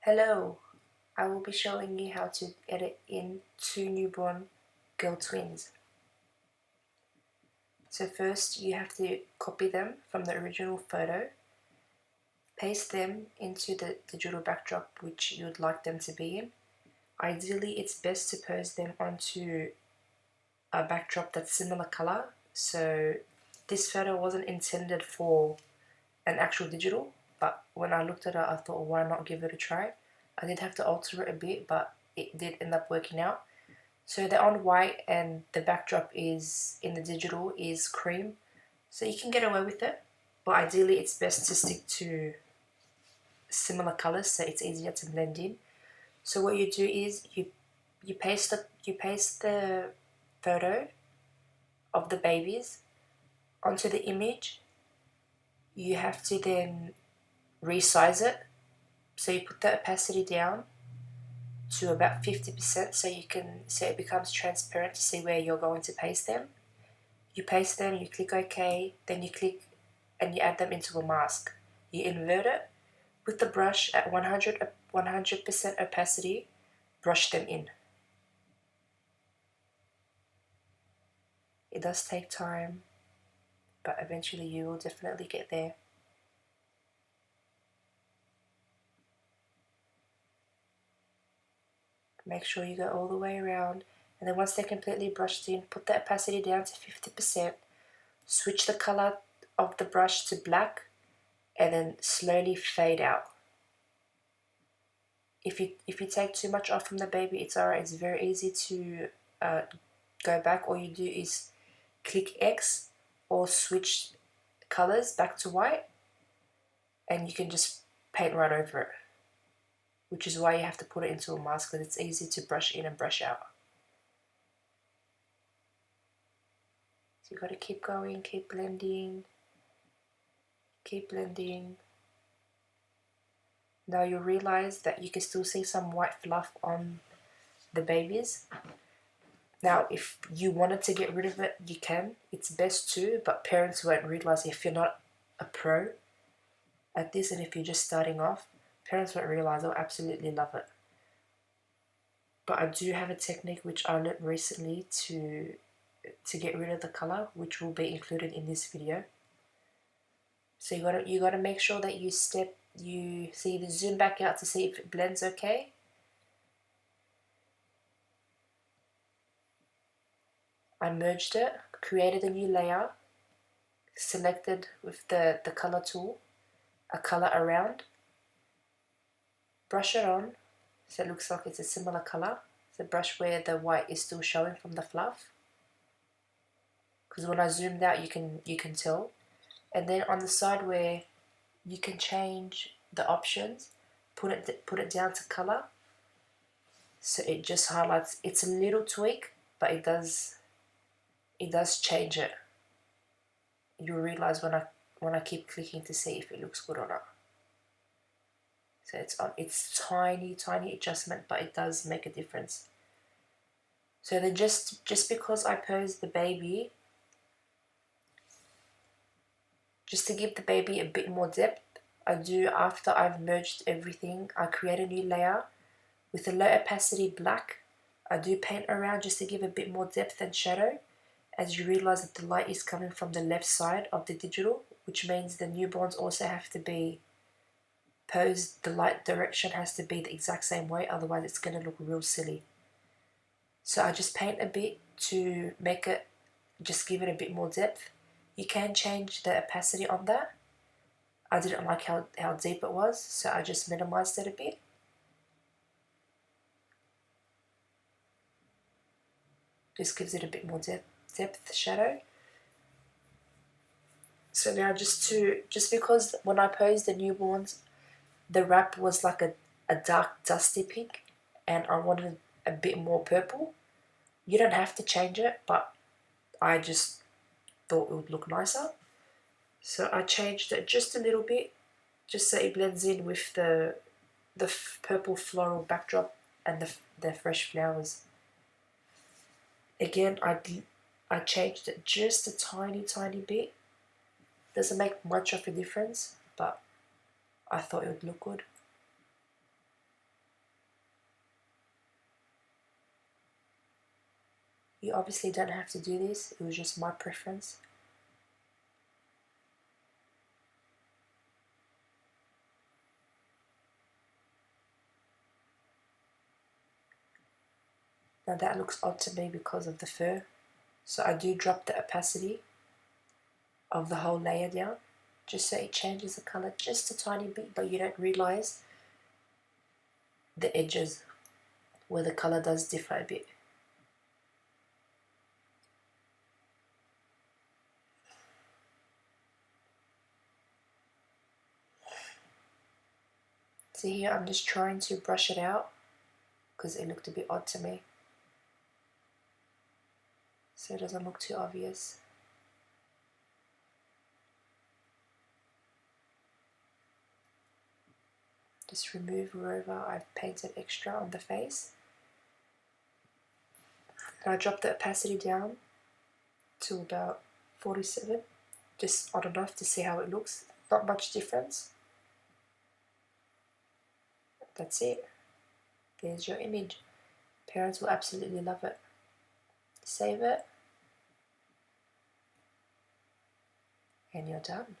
Hello, I will be showing you how to edit in two newborn girl twins. So first you have to copy them from the original photo, paste them into the digital backdrop which you would like them to be in. Ideally it's best to pose them onto a backdrop that's similar color, so this photo wasn't intended for an actual digital, but when I looked at it I thought, why not give it a try. I did have to alter it a bit, but it did end up working out. So they're on white and the backdrop is in the digital is cream. So you can get away with it, but ideally it's best to stick to similar colors so it's easier to blend in. So what you do is you paste the photo of the babies onto the image. You have to then resize it. So you put the opacity down to about 50% so it becomes transparent to see where you're going to paste them. You paste them, you click OK, then you click and you add them into a mask. You invert it with the brush at 100% opacity, brush them in. It does take time, but eventually you will definitely get there. Make sure you go all the way around, and then once they're completely brushed in, put the opacity down to 50%, switch the color of the brush to black, and then slowly fade out. If you take too much off from the baby, it's alright. It's very easy to go back. All you do is click X or switch colors back to white, and you can just paint right over it, which is why you have to put it into a mask, because it's easy to brush in and brush out. So you got to keep going, keep blending. Now you'll realize that you can still see some white fluff on the babies. Now if you wanted to get rid of it, you can. It's best to, but parents won't realize if you're not a pro at this, and if you're just starting off, parents won't realize. They'll absolutely love it. But I do have a technique which I learned recently to get rid of the color, which will be included in this video. So you gotta make sure that you zoom back out to see if it blends okay. I merged it, created a new layer, selected with the color tool a color around, brush it on so it looks like it's a similar color. So brush where the white is still showing from the fluff, because when I zoomed out you can tell. And then on the side where you can change the options, put it down to color, so it just highlights. It's a little tweak, but it does change it. You'll realize when I keep clicking to see if it looks good or not. So it's tiny adjustment, but it does make a difference. So then just because I posed the baby, just to give the baby a bit more depth, after I've merged everything, I create a new layer with a low opacity black. I do paint around just to give a bit more depth and shadow, as you realize that the light is coming from the left side of the digital, which means the newborns also have to be posed, the light direction has to be the exact same way, otherwise it's going to look real silly. So I just paint a bit to make it, just give it a bit more depth. You can change the opacity on that. I didn't like how deep it was, so I just minimized it a bit. Just gives it a bit more depth shadow. So now just because when I posed the newborns, the wrap was like a dark dusty pink, and I wanted a bit more purple. You don't have to change it, but I just thought it would look nicer. So I changed it just a little bit, just so it blends in with the purple floral backdrop and the fresh flowers. Again, I changed it just a tiny bit. Doesn't make much of a difference, but I thought it would look good. You obviously don't have to do this, it was just my preference. Now that looks odd to me because of the fur, so I do drop the opacity of the whole layer down, just so it changes the color just a tiny bit, but you don't realize the edges where the color does differ a bit. So here I'm just trying to brush it out because it looked a bit odd to me, so it doesn't look too obvious. Just remove wherever I've painted extra on the face. And I drop the opacity down to about 47, just odd enough to see how it looks. Not much difference. That's it. There's your image. Parents will absolutely love it. Save it, and you're done.